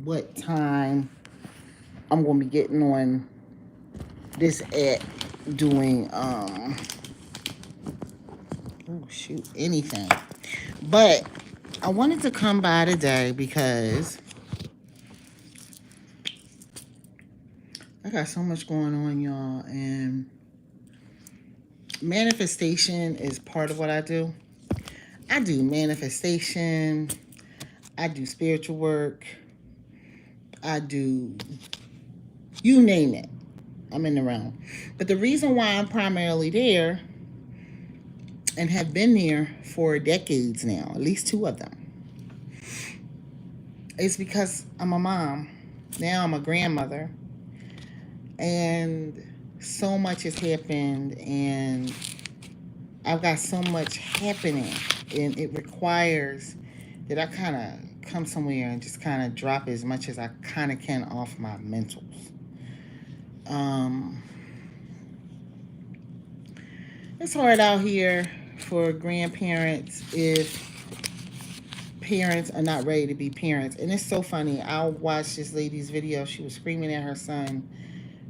what time I'm going to be getting on this app doing, oh shoot, anything. But I wanted to come by today because I got so much going on, y'all, and manifestation is part of what I do. I do manifestation, I do spiritual work, I do, you name it, I'm in the realm. But the reason why I'm primarily there and have been there for decades now, at least two of them, is because I'm a mom. Now I'm a grandmother. And so much has happened, and I've got so much happening, and it requires that I kind of come somewhere and just kind of drop as much as I kind of can off my mentals. Um, it's hard out here for grandparents if parents are not ready to be parents. And it's so funny. I watched this lady's video. She was screaming at her son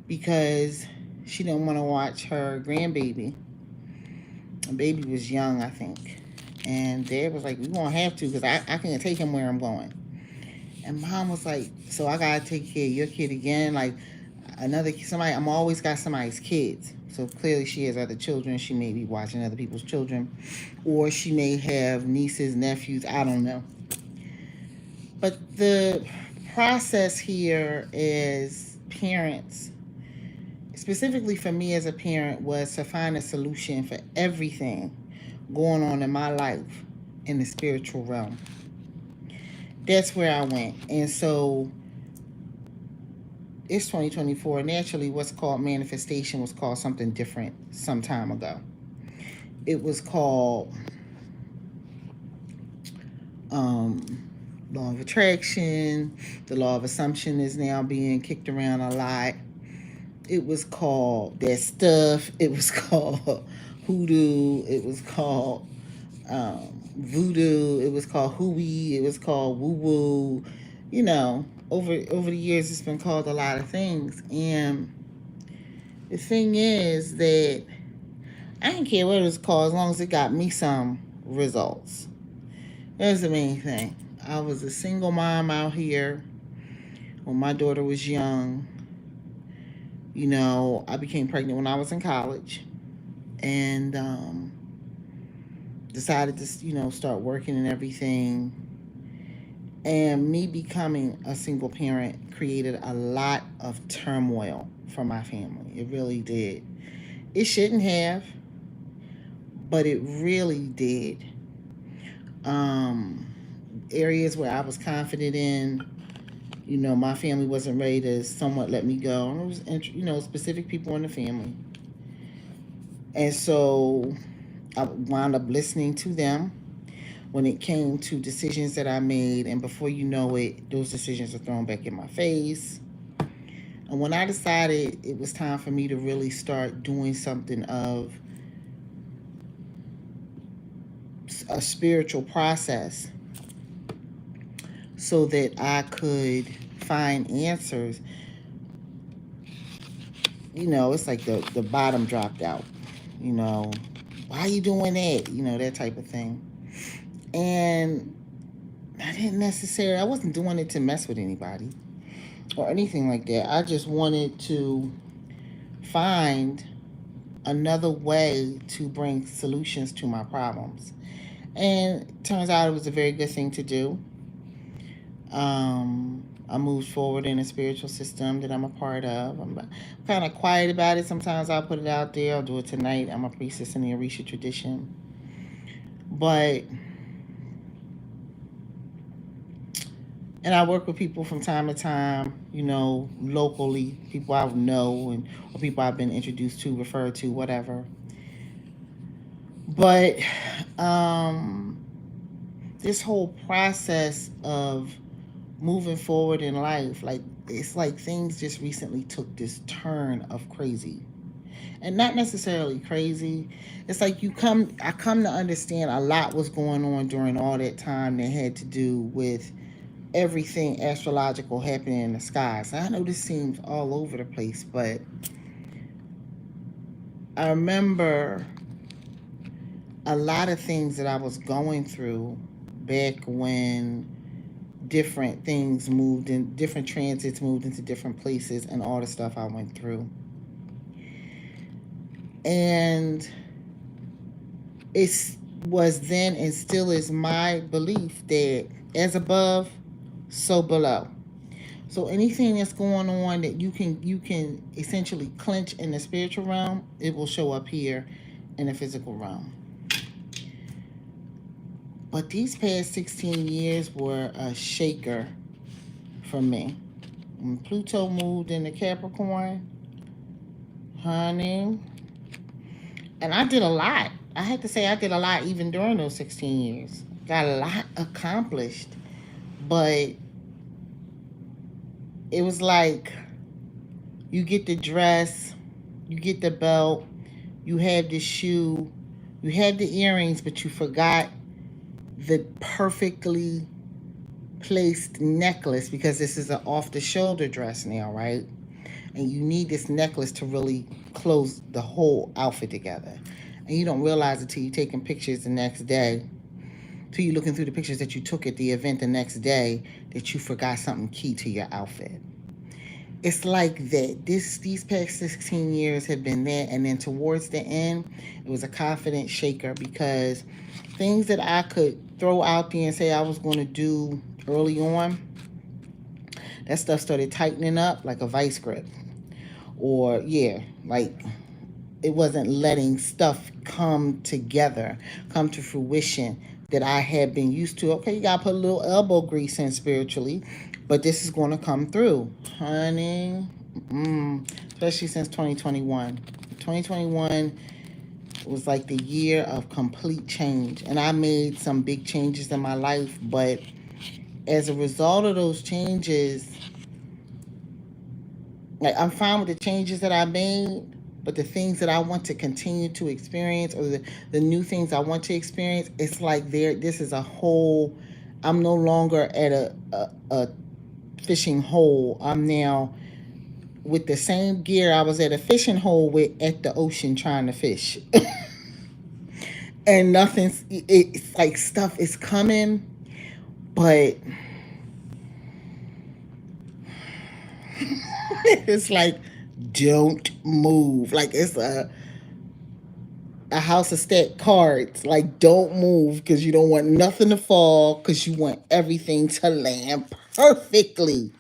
because she didn't want to watch her grandbaby. The baby was young, I think. And dad was like, we won't have to because I can't take him where I'm going. And mom was like, so I got to take care of your kid again? Like, somebody, I'm always got somebody's kids. So clearly she has other children. She may be watching other people's children. Or she may have nieces, nephews. I don't know. But the process here is parents, specifically for me as a parent, was to find a solution for everything going on in my life in the spiritual realm. That's where I went. And so it's 2024. Naturally, what's called manifestation was called something different some time ago. It was called law of attraction. The law of assumption is now being kicked around a lot. It was called that stuff. It was called hoodoo. It was called voodoo. It was called hooey. It was called woo woo. You know, over the years, it's been called a lot of things. And the thing is that I didn't care what it was called as long as it got me some results. That's the main thing. I was a single mom out here when my daughter was young. You know, I became pregnant when I was in college, and decided to, start working and everything. And me becoming a single parent created a lot of turmoil for my family. It really did. It shouldn't have, but it really did. Areas where I was confident in, my family wasn't ready to somewhat let me go. And it was, specific people in the family. And so I wound up listening to them when it came to decisions that I made. And before you know it, those decisions are thrown back in my face. And when I decided it was time for me to really start doing something of a spiritual process so that I could find answers, it's like the bottom dropped out. Why are you doing that? That type of thing. And I wasn't doing it to mess with anybody or anything like that. I just wanted to find another way to bring solutions to my problems. And it turns out it was a very good thing to do. I moved forward in a spiritual system that I'm a part of. I'm kind of quiet about it. Sometimes I'll put it out there. I'll do it tonight. I'm a priestess in the Orisha tradition. But, and I work with people from time to time, locally, people I know or people I've been introduced to, referred to, whatever. But this whole process of moving forward in life, it's like things just recently took this turn of crazy. And not necessarily crazy. It's like I come to understand a lot was going on during all that time that had to do with everything astrological happening in the skies. I know this seems all over the place, but I remember a lot of things that I was going through back when different things moved in, different transits moved into different places, and all the stuff I went through. And it was then and still is my belief that as above, so below. So anything that's going on that you can essentially clench in the spiritual realm, it will show up here in the physical realm. But these past 16 years were a shaker for me. When Pluto moved into Capricorn, honey, and I did a lot. I had to say I did a lot even during those 16 years. Got a lot accomplished. But it was like you get the dress, you get the belt, you have the shoe, you had the earrings, but you forgot the perfectly placed necklace, because this is an off the shoulder dress now, right? And you need this necklace to really close the whole outfit together. And you don't realize it till you're taking pictures the next day, till you're looking through the pictures that you took at the event the next day, that you forgot something key to your outfit. It's like that. These past 16 years have been that. And then towards the end, it was a confidence shaker, because things that I could throw out there and say I was going to do early on, that stuff started tightening up like a vice grip. Or, yeah, like it wasn't letting stuff come together, come to fruition that I had been used to. Okay, you got to put a little elbow grease in spiritually, but this is going to come through, honey. Especially since 2021. 2021 was like the year of complete change. And I made some big changes in my life, but as a result of those changes, like I'm fine with the changes that I made, but the things that I want to continue to experience, or the new things I want to experience, it's like this is a whole, I'm no longer at a fishing hole. I'm now with the same gear I was at a fishing hole with at the ocean trying to fish. And it's like stuff is coming, but it's like, don't move. Like it's a house of stacked cards. Like, don't move, because you don't want nothing to fall, because you want everything to land perfectly.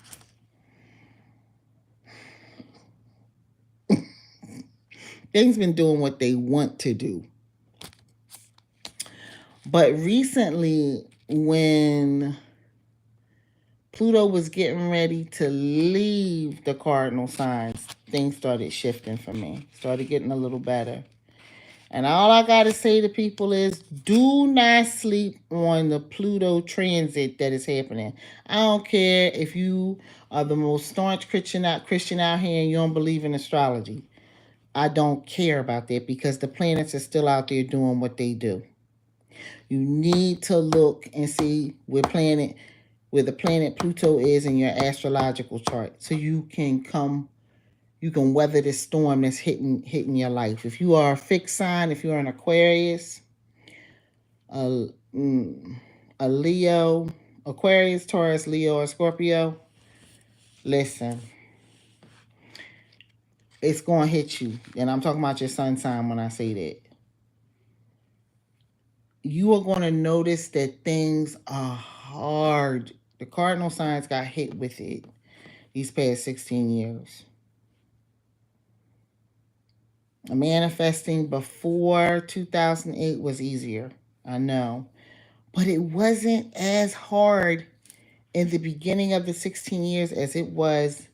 Things been doing what they want to do. But recently, when Pluto was getting ready to leave the cardinal signs, things started shifting for me. Started getting a little better. And all I got to say to people is, do not sleep on the Pluto transit that is happening. I don't care if you are the most staunch Christian out here and you don't believe in astrology. I don't care about that, because the planets are still out there doing what they do. You need to look and see where the planet Pluto is in your astrological chart, so you can weather this storm that's hitting your life. If you are a fixed sign, if you're an Aquarius, a Leo, Aquarius, Taurus, Leo, or Scorpio, listen, it's going to hit you. And I'm talking about your sun sign when I say that. You are going to notice that things are hard. The cardinal signs got hit with it these past 16 years. Manifesting before 2008 was easier, I know. But it wasn't as hard in the beginning of the 16 years as it was,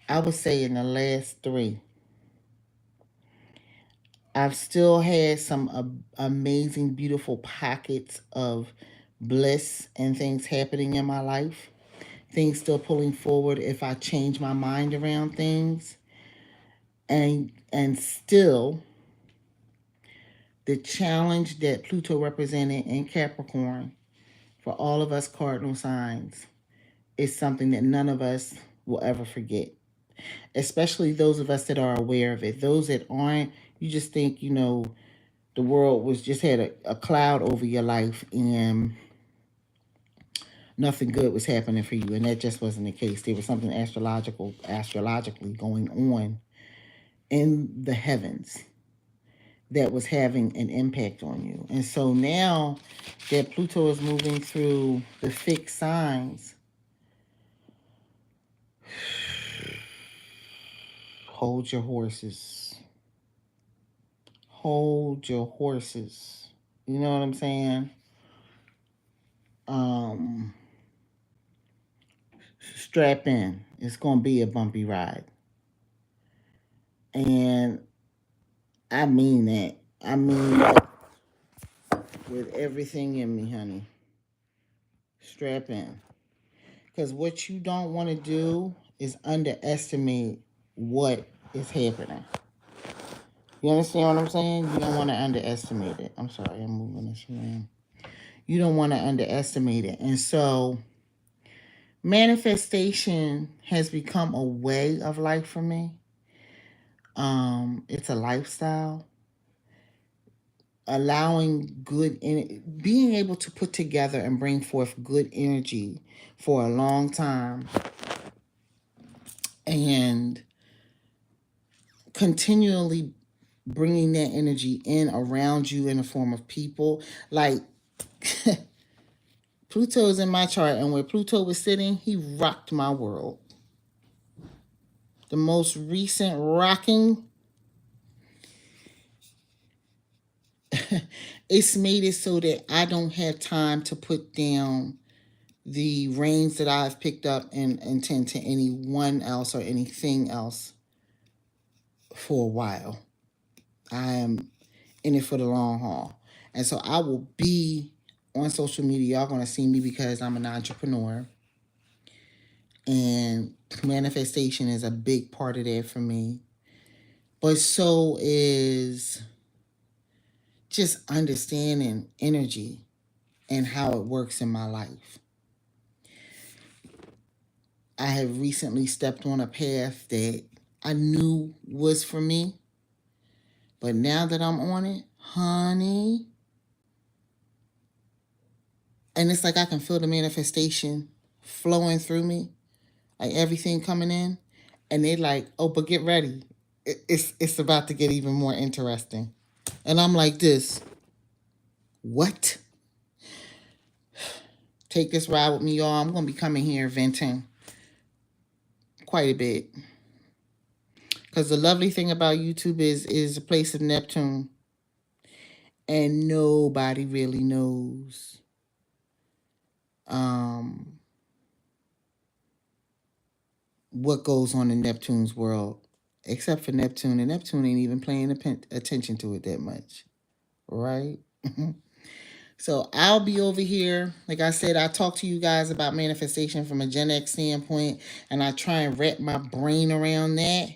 I would say, in the last 3. I've still had some amazing, beautiful pockets of bliss and things happening in my life. Things still pulling forward if I change my mind around things. And still, the challenge that Pluto represented in Capricorn for all of us cardinal signs is something that none of us will ever forget, especially those of us that are aware of it. Those that aren't, you just think, the world was just had a cloud over your life and nothing good was happening for you. And that just wasn't the case. There was something astrologically going on in the heavens that was having an impact on you. And so now that Pluto is moving through the fixed signs, hold your horses. Hold your horses. You know what I'm saying? Um, Strap in. It's going to be a bumpy ride. And I mean that. I mean that with everything in me, honey. Strap in. Because what you don't want to do is underestimate what is happening. You understand what I'm saying? You don't want to underestimate it. I'm sorry, I'm moving this around. You don't want to underestimate it. And so manifestation has become a way of life for me. It's a lifestyle. Allowing being able to put together and bring forth good energy for a long time and continually bringing that energy in around you in the form of people. Like Pluto is in my chart, and where Pluto was sitting, he rocked my world. The most recent rocking, it's made it so that I don't have time to put down the reins that I've picked up and tend to anyone else or anything else for a while. I am in it for the long haul. And so I will be on social media. Y'all going to see me because I'm an entrepreneur. And manifestation is a big part of that for me. But so is just understanding energy and how it works in my life. I have recently stepped on a path that I knew was for me. But now that I'm on it, honey, and it's like I can feel the manifestation flowing through me, like everything coming in, and they're like, "Oh, but get ready, it's about to get even more interesting," and I'm like, "This, what? Take this ride with me, y'all. I'm gonna be coming here venting quite a bit, because the lovely thing about YouTube is a place of Neptune, and nobody really knows." Um, what goes on in Neptune's world, except for Neptune, and Neptune ain't even paying attention to it that much, right? So I'll be over here. Like I said, I talk to you guys about manifestation from a Gen X standpoint, and I try and wrap my brain around that.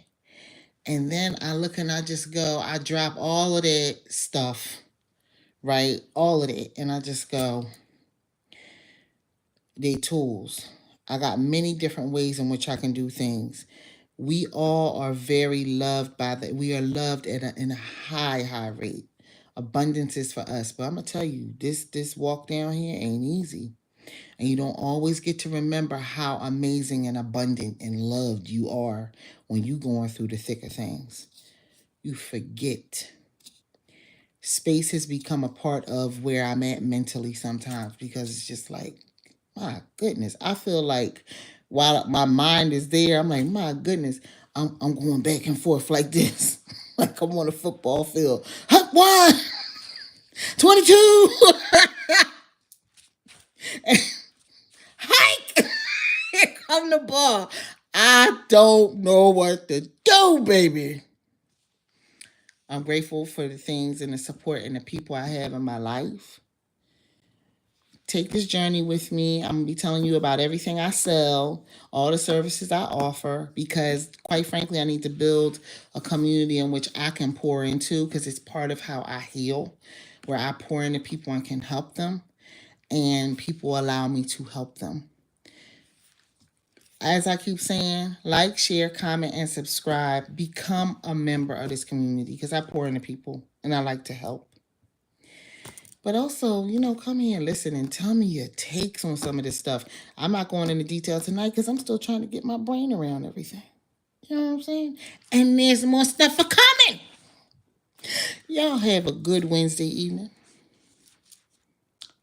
And then I look and I just go, I drop all of that stuff, right? All of it. And I just go, they tools. I got many different ways in which I can do things. We all are very loved we are loved in a high rate. Abundance is for us. But I'm gonna tell you, this walk down here ain't easy. And you don't always get to remember how amazing and abundant and loved you are when you going through the thick of things. You forget. Space has become a part of where I'm at mentally sometimes, because it's just like, my goodness, I feel like while my mind is there, I'm like, my goodness, I'm going back and forth like this, like I'm on a football field. Hut one, 22, hike, here come the ball. I don't know what to do, baby. I'm grateful for the things and the support and the people I have in my life. Take this journey with me. I'm going to be telling you about everything I sell, all the services I offer, because quite frankly, I need to build a community in which I can pour into, because it's part of how I heal, where I pour into people and can help them, and people allow me to help them. As I keep saying, like, share, comment, and subscribe. Become a member of this community because I pour into people and I like to help. But also, come here and listen and tell me your takes on some of this stuff. I'm not going into detail tonight because I'm still trying to get my brain around everything. You know what I'm saying? And there's more stuff for coming. Y'all have a good Wednesday evening.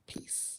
Peace.